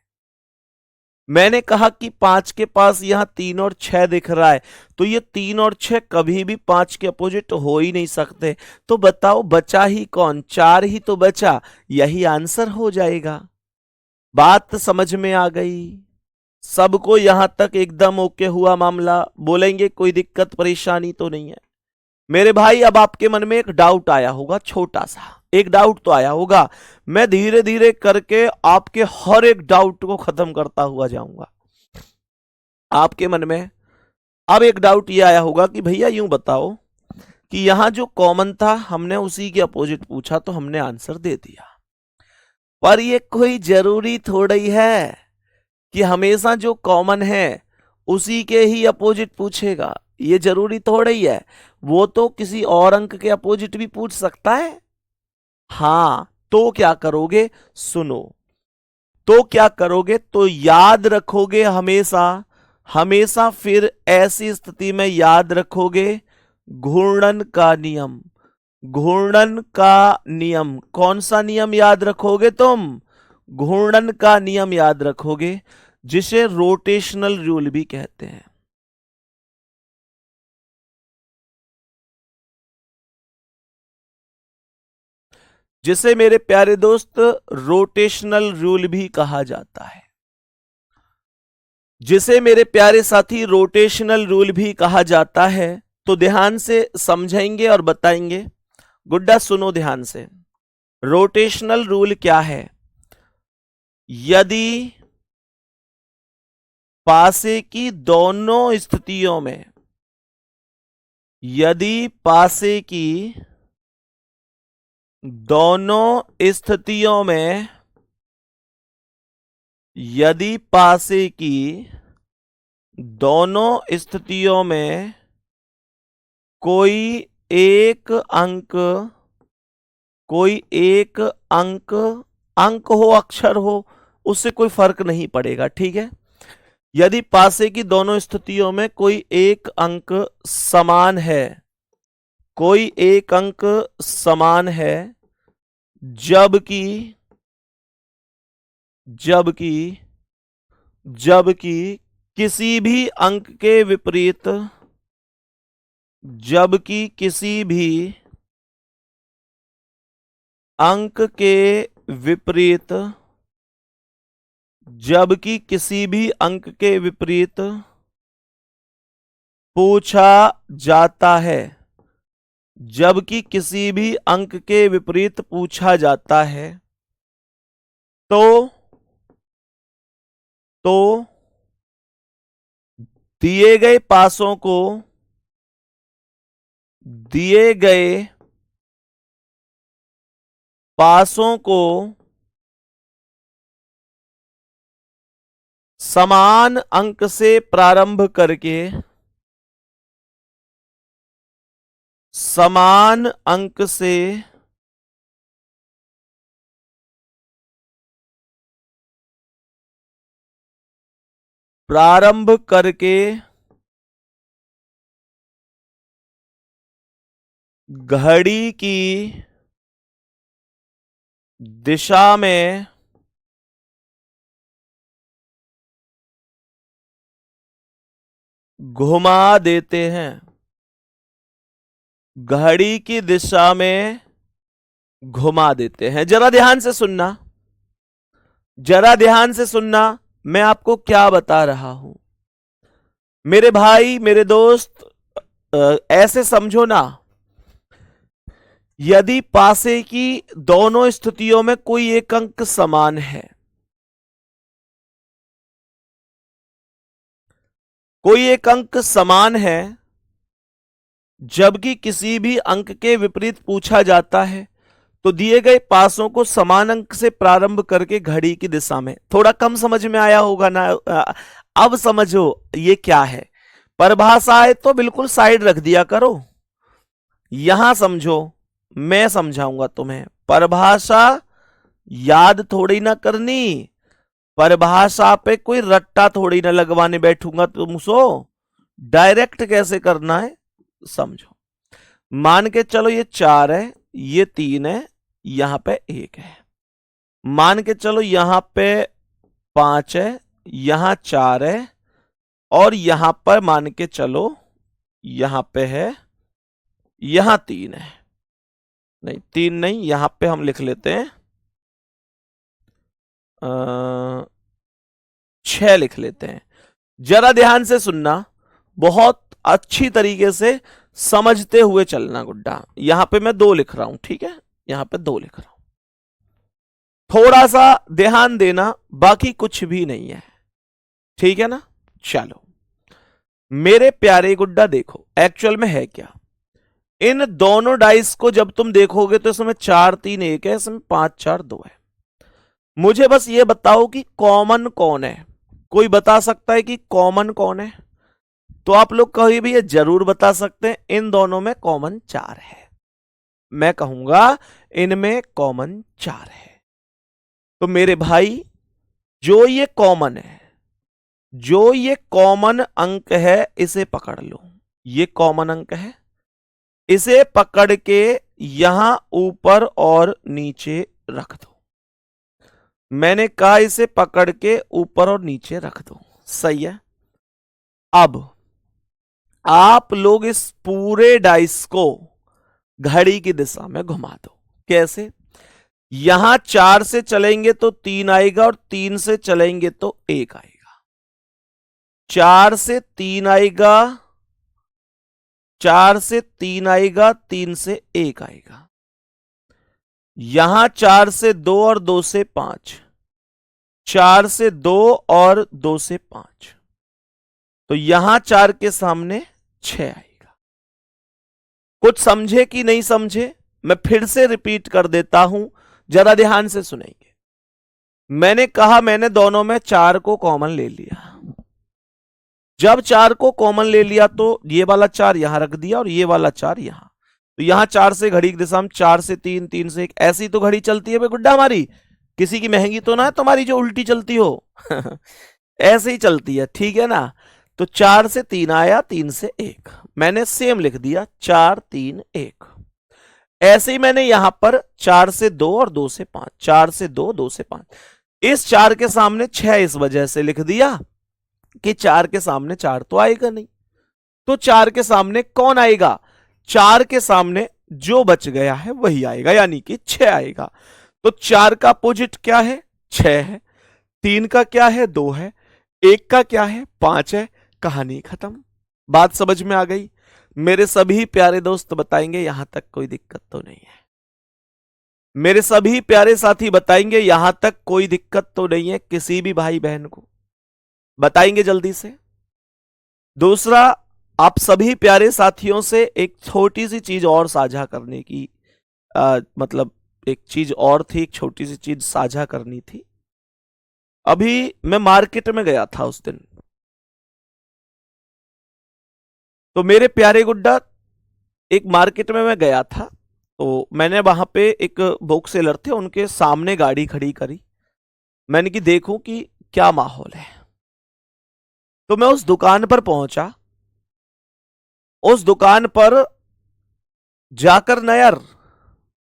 मैंने कहा कि 5 के पास यहां 3 और 6 दिख रहा है, तो ये 3 और 6 कभी भी 5 के अपोजिट हो ही नहीं सकते। तो बताओ बचा ही कौन? 4 ही तो बचा, यही आंसर हो जाएगा। बात समझ में आ गई सबको? यहां तक एकदम ओके हुआ मामला? बोलेंगे कोई दिक्कत परेशानी तो नहीं है? मेरे भाई अब आपके मन में एक डाउट आया होगा छोटा सा, एक डाउट तो आया होगा। मैं धीरे धीरे करके आपके हर एक डाउट को खत्म करता हुआ जाऊंगा। आपके मन में अब एक डाउट ये आया होगा कि भैया यूं बताओ कि यहां जो कॉमन था हमने उसी के अपोजिट पूछा तो हमने आंसर दे दिया, पर ये कोई जरूरी थोड़ा ही है कि हमेशा जो कॉमन है उसी के ही अपोजिट पूछेगा। ये जरूरी थोड़ा ही है, वो तो किसी और अंक के अपोजिट भी पूछ सकता है। हां, तो क्या करोगे, सुनो, तो क्या करोगे, तो याद रखोगे हमेशा, हमेशा फिर ऐसी स्थिति में याद रखोगे घूर्णन का नियम। घूर्णन का नियम, कौन सा नियम याद रखोगे तुम, घूर्णन का नियम याद रखोगे, जिसे रोटेशनल रूल भी कहते हैं। जिसे मेरे प्यारे दोस्त रोटेशनल रूल भी कहा जाता है, जिसे मेरे प्यारे साथी रोटेशनल रूल भी कहा जाता है। तो ध्यान से समझेंगे और बताएंगे। गुड्डा सुनो ध्यान से, रोटेशनल रूल क्या है। यदि पासे की दोनों स्थितियों में, यदि पासे की दोनों स्थितियों में, यदि पासे की दोनों स्थितियों में कोई एक अंक, कोई एक अंक, अंक हो अक्षर हो उससे कोई फर्क नहीं पड़ेगा, ठीक है। यदि पासे की दोनों स्थितियों में कोई एक अंक समान है, कोई एक अंक समान है, जबकि जबकि जबकि किसी भी अंक के विपरीत, जबकि किसी भी अंक के विपरीत, जबकि किसी भी अंक के विपरीत पूछा जाता है, जबकि किसी भी अंक के विपरीत पूछा जाता है, तो दिए गए पासों को, दिए गए पासों को समान अंक से प्रारंभ करके, समान अंक से प्रारंभ करके घड़ी की दिशा में घुमा देते हैं, घड़ी की दिशा में घुमा देते हैं। जरा ध्यान से सुनना, जरा ध्यान से सुनना, मैं आपको क्या बता रहा हूं मेरे भाई मेरे दोस्त। ऐसे समझो ना, यदि पासे की दोनों स्थितियों में कोई एक अंक समान है, कोई एक अंक समान है, जबकि किसी भी अंक के विपरीत पूछा जाता है, तो दिए गए पासों को समान अंक से प्रारंभ करके घड़ी की दिशा में। थोड़ा कम समझ में आया होगा ना, अब समझो ये क्या है। परिभाषाएं तो बिल्कुल साइड रख दिया करो, यहां समझो, मैं समझाऊंगा तुम्हें। परिभाषा याद थोड़ी ना करनी, परिभाषा पे कोई रट्टा थोड़ी ना लगवाने बैठूंगा तुमसो, डायरेक्ट कैसे करना है समझो। मान के चलो ये 4 है, ये 3 है, यहां पे 1 है। मान के चलो यहां पे 5 है, यहां 4 है, और यहां पर मान के चलो यहां पे है, यहां 3 है। नहीं 3 नहीं, यहां पे हम लिख लेते हैं 6 लिख लेते हैं। जरा ध्यान से सुनना, बहुत अच्छी तरीके से समझते हुए चलना गुड्डा। यहां पे मैं 2 लिख रहा हूं, ठीक है, यहां पे 2 लिख रहा हूं। थोड़ा सा ध्यान देना, बाकी कुछ भी नहीं है, ठीक है ना। चलो मेरे प्यारे गुड्डा, देखो एक्चुअल में है क्या। इन दोनों डाइस को जब तुम देखोगे तो इसमें 4 3 1 है, इसमें 5 4 2 है। मुझे बस ये बताओ कि कॉमन कौन है। कोई बता सकता है कि कॉमन कौन है? तो आप लोग कहीं भी ये जरूर बता सकते हैं, इन दोनों में कॉमन 4 है। मैं कहूंगा इनमें कॉमन 4 है। तो मेरे भाई, जो ये कॉमन है, जो ये कॉमन अंक है, इसे पकड़ लो। ये कॉमन अंक है, इसे पकड़ के यहां ऊपर और नीचे रख दो। मैंने कहा इसे पकड़ के ऊपर और नीचे रख दो, सही है। अब आप लोग इस पूरे डाइस को घड़ी की दिशा में घुमा दो। कैसे? यहां 4 से चलेंगे तो 3 आएगा और 3 से चलेंगे तो 1 आएगा। 4 से 3 आएगा, 4 से 3 आएगा, 3 से 1 आएगा। यहां 4 से 2 और 2 से 5, 4 से 2 और 2 से 5, तो यहां 4 के सामने 6 आएगा। कुछ समझे कि नहीं समझे? मैं फिर से रिपीट कर देता हूं, जरा ध्यान से सुनेंगे। मैंने कहा मैंने दोनों में 4 को कॉमन ले लिया। जब 4 को कॉमन ले लिया तो ये वाला 4 यहां रख दिया और ये वाला 4 यहां। तो यहां 4 से घड़ी की दिशा में 4 से 3, 3 से 1, ऐसी तो घड़ी चलती है बे गुड्डा हमारी। किसी की महंगी तो ना है तुम्हारी जो उल्टी चलती हो। ऐसे ही चलती है, ठीक है ना। तो 4 से 3 आया, 3 से 1, मैंने सेम लिख दिया 4 3 1। ऐसे ही मैंने यहां पर 4 से 2 और 2 से 5, 4 से 2, 2 से 5, इस 4 के सामने 6 इस वजह से लिख दिया कि 4 के सामने 4 तो आएगा नहीं। तो 4 के सामने कौन आएगा? 4 के सामने जो बच गया है वही आएगा, यानी कि 6 आएगा। तो 4 का अपोजिट क्या है? 6 है। 3 का क्या है? 2 है। 1 का क्या है? 5 है। कहानी खत्म। बात समझ में आ गई? मेरे सभी प्यारे दोस्त बताएंगे यहां तक कोई दिक्कत तो नहीं है। मेरे सभी प्यारे साथी बताएंगे यहां तक कोई दिक्कत तो नहीं है, किसी भी भाई बहन को बताएंगे जल्दी से। दूसरा, आप सभी प्यारे साथियों से एक छोटी सी चीज और साझा करने की मतलब एक चीज और थी, एक छोटी सी चीज साझा करनी थी। अभी मैं मार्केट में गया था उस दिन, तो मेरे प्यारे गुड्डा एक मार्केट में मैं गया था, तो मैंने वहां पे एक बुक सेलर थे, उनके सामने गाड़ी खड़ी करी। मैंने कि देखूं कि क्या माहौल है। तो मैं उस दुकान पर पहुंचा। उस दुकान पर जाकर ना यार,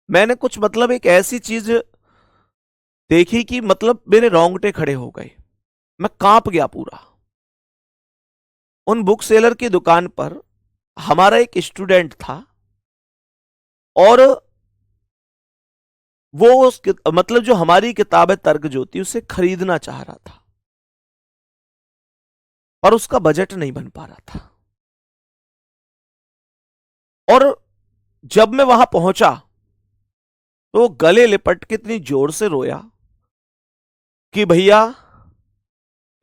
मैंने कुछ मतलब एक ऐसी चीज देखी कि मतलब मेरे रोंगटे खड़े हो गए, मैं कांप गया पूरा। उन बुक सेलर की दुकान पर हमारा एक स्टूडेंट था और वो मतलब जो हमारी किताब है तर्क ज्योति, उसे खरीदना चाह रहा था और उसका बजट नहीं बन पा रहा था। और जब मैं वहां पहुंचा तो गले लिपट के इतनी जोर से रोया कि भैया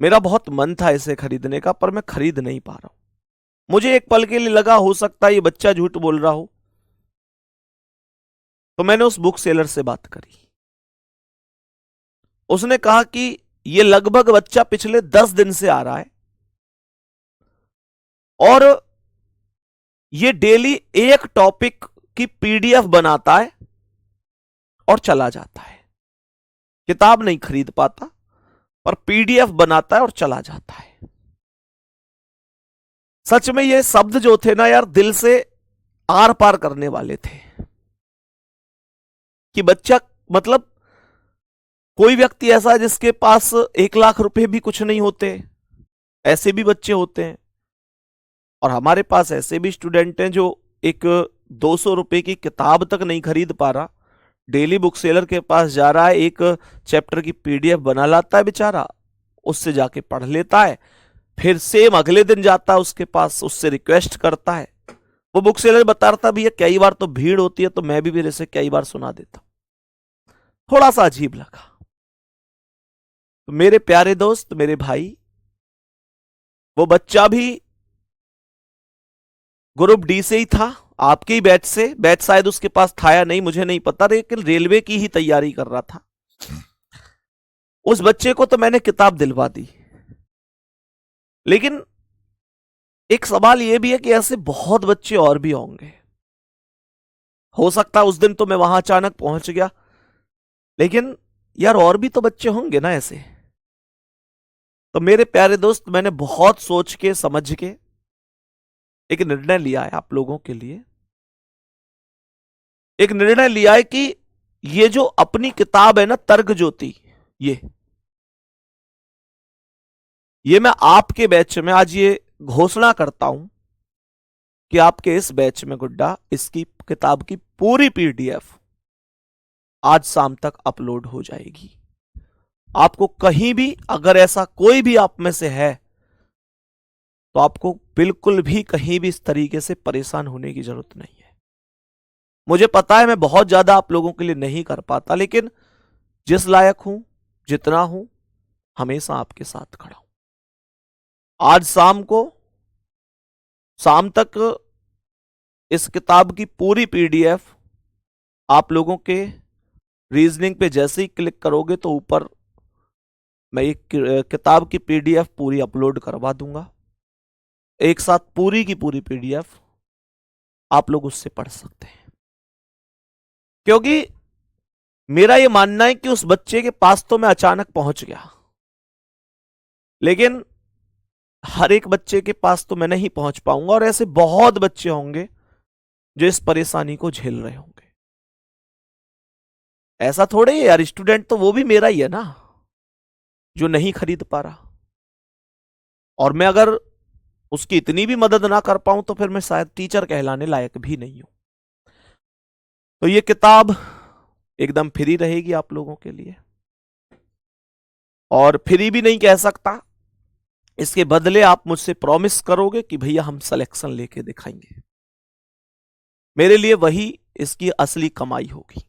मेरा बहुत मन था इसे खरीदने का, पर मैं खरीद नहीं पा रहा हूं। मुझे एक पल के लिए लगा हो सकता है ये बच्चा झूठ बोल रहा हो। तो मैंने उस बुक सेलर से बात करी। उसने कहा कि ये लगभग बच्चा पिछले 10 दिन से आ रहा है और ये डेली एक टॉपिक की पीडीएफ बनाता है और चला जाता है। किताब नहीं खरीद पाता और पीडीएफ बनाता है और चला जाता है। सच में ये शब्द जो थे ना यार, दिल से आर पार करने वाले थे कि बच्चा मतलब कोई व्यक्ति ऐसा है जिसके पास 1 लाख रुपए भी कुछ नहीं होते, ऐसे भी बच्चे होते हैं। और हमारे पास ऐसे भी स्टूडेंट हैं जो एक 200 रुपए की किताब तक नहीं खरीद पा रहा, डेली बुक सेलर के पास जा रहा है, एक चैप्टर की पीडीएफ बना लाता है बेचारा, उससे जाके पढ़ लेता है, फिर सेम अगले दिन जाता है उसके पास, उससे रिक्वेस्ट करता है वो बुक सेलर बता रहा था भैया कई बार तो भीड़ होती है तो मैं भी मेरे से कई बार सुना देता हूं। थोड़ा सा अजीब लगा। तो मेरे प्यारे दोस्त, मेरे भाई, वो बच्चा भी ग्रुप डी से ही था, आपके ही बैच से। बैच शायद उसके पास था या नहीं मुझे नहीं पता, लेकिन रेलवे की ही तैयारी कर रहा था। उस बच्चे को तो मैंने किताब दिलवा दी, लेकिन एक सवाल यह भी है कि ऐसे बहुत बच्चे और भी होंगे। हो सकता है उस दिन तो मैं वहां अचानक पहुंच गया, लेकिन यार और भी तो बच्चे होंगे ना ऐसे। तो मेरे प्यारे दोस्त, मैंने बहुत सोच के समझ के एक निर्णय लिया है आप लोगों के लिए। एक निर्णय लिया है कि ये जो अपनी किताब है ना तर्क ज्योति, ये मैं आपके बैच में आज ये घोषणा करता हूं कि आपके इस बैच में गुड्डा इसकी किताब की पूरी पीडीएफ आज शाम तक अपलोड हो जाएगी। आपको कहीं भी अगर ऐसा कोई भी आप में से है तो आपको बिल्कुल भी कहीं भी इस तरीके से परेशान होने की जरूरत नहीं है। मुझे पता है मैं बहुत ज्यादा आप लोगों के लिए नहीं कर पाता, लेकिन जिस लायक हूं, जितना हूं, हमेशा आपके साथ खड़ा हूं। आज शाम तक इस किताब की पूरी पीडीएफ आप लोगों के रीजनिंग पे जैसे ही क्लिक करोगे तो ऊपर मैं एक किताब की पीडीएफ पूरी अपलोड करवा दूंगा। एक साथ पूरी की पूरी पीडीएफ आप लोग उससे पढ़ सकते हैं, क्योंकि मेरा यह मानना है कि उस बच्चे के पास तो मैं अचानक पहुंच गया, लेकिन हर एक बच्चे के पास तो मैं नहीं पहुंच पाऊंगा, और ऐसे बहुत बच्चे होंगे जो इस परेशानी को झेल रहे होंगे। ऐसा थोड़े है यार, स्टूडेंट तो वो भी मेरा ही है ना जो नहीं खरीद पा रहा, और मैं अगर उसकी इतनी भी मदद ना कर पाऊं तो फिर मैं शायद टीचर कहलाने लायक भी नहीं हूं। तो ये किताब एकदम फ्री रहेगी आप लोगों के लिए, और फ्री भी नहीं कह सकता, इसके बदले आप मुझसे प्रॉमिस करोगे कि भैया हम सिलेक्शन लेके दिखाएंगे। मेरे लिए वही इसकी असली कमाई होगी,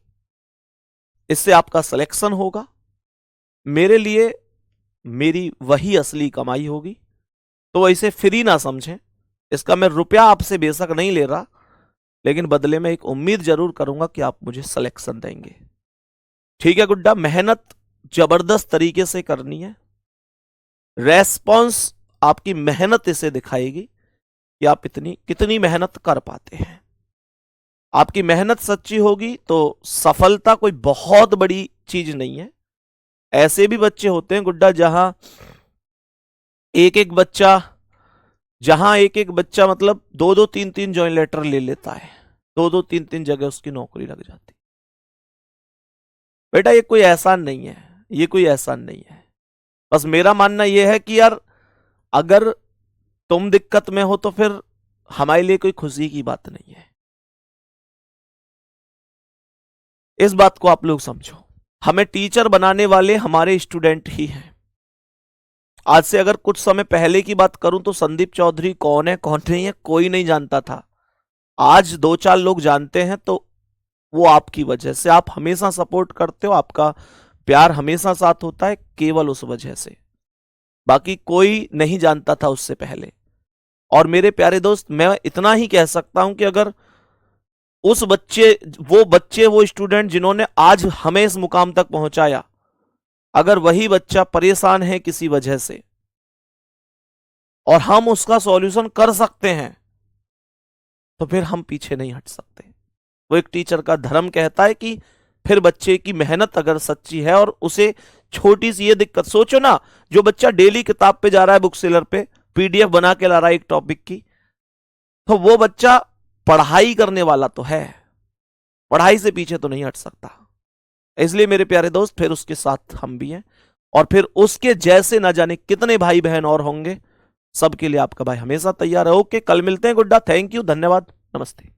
इससे आपका सिलेक्शन होगा, मेरे लिए मेरी वही असली कमाई होगी। तो इसे फ्री ना समझें, इसका मैं रुपया आपसे बेशक नहीं ले रहा, लेकिन बदले में एक उम्मीद जरूर करूंगा कि आप मुझे सिलेक्शन देंगे। ठीक है गुड्डा, मेहनत जबरदस्त तरीके से करनी है, रेस्पॉन्स आपकी मेहनत इसे दिखाएगी कि आप कितनी मेहनत कर पाते हैं। आपकी मेहनत सच्ची होगी तो सफलता कोई बहुत बड़ी चीज नहीं है। ऐसे भी बच्चे होते हैं गुड्डा जहां एक एक बच्चा मतलब 2-2 3-3 जॉइन लेटर ले लेता है, 2-2 3-3 जगह उसकी नौकरी लग जाती। बेटा ये कोई एहसान नहीं है, ये कोई एहसान नहीं है। बस मेरा मानना यह है कि यार अगर तुम दिक्कत में हो तो फिर हमारे लिए कोई खुशी की बात नहीं है। इस बात को आप लोग समझो, हमें टीचर बनाने वाले हमारे स्टूडेंट ही हैं। आज से अगर कुछ समय पहले की बात करूं तो संदीप चौधरी कौन है कौन नहीं है कोई नहीं जानता था। आज 2-4 लोग जानते हैं, तो वो आपकी वजह से। आप हमेशा सपोर्ट करते हो, आपका प्यार हमेशा साथ होता है, केवल उस वजह से। बाकी कोई नहीं जानता था उससे पहले। और मेरे प्यारे दोस्त, मैं इतना ही कह सकता हूं कि अगर वो स्टूडेंट जिन्होंने आज हमें इस मुकाम तक पहुंचाया, अगर वही बच्चा परेशान है किसी वजह से और हम उसका सॉल्यूशन कर सकते हैं, तो फिर हम पीछे नहीं हट सकते। वो एक टीचर का धर्म कहता है कि फिर बच्चे की मेहनत अगर सच्ची है और उसे छोटी सी ये दिक्कत, सोचो ना, जो बच्चा डेली किताब पे जा रहा है, बुक सेलर पे पीडीएफ बना के ला रहा है एक टॉपिक की, तो वो बच्चा पढ़ाई करने वाला तो है, पढ़ाई से पीछे तो नहीं हट सकता। इसलिए मेरे प्यारे दोस्त, फिर उसके साथ हम भी हैं, और फिर उसके जैसे ना जाने कितने भाई बहन और होंगे। सबके लिए आपका भाई हमेशा तैयार है। ओके, कल मिलते हैं गुड्डा। थैंक यू, धन्यवाद, नमस्ते।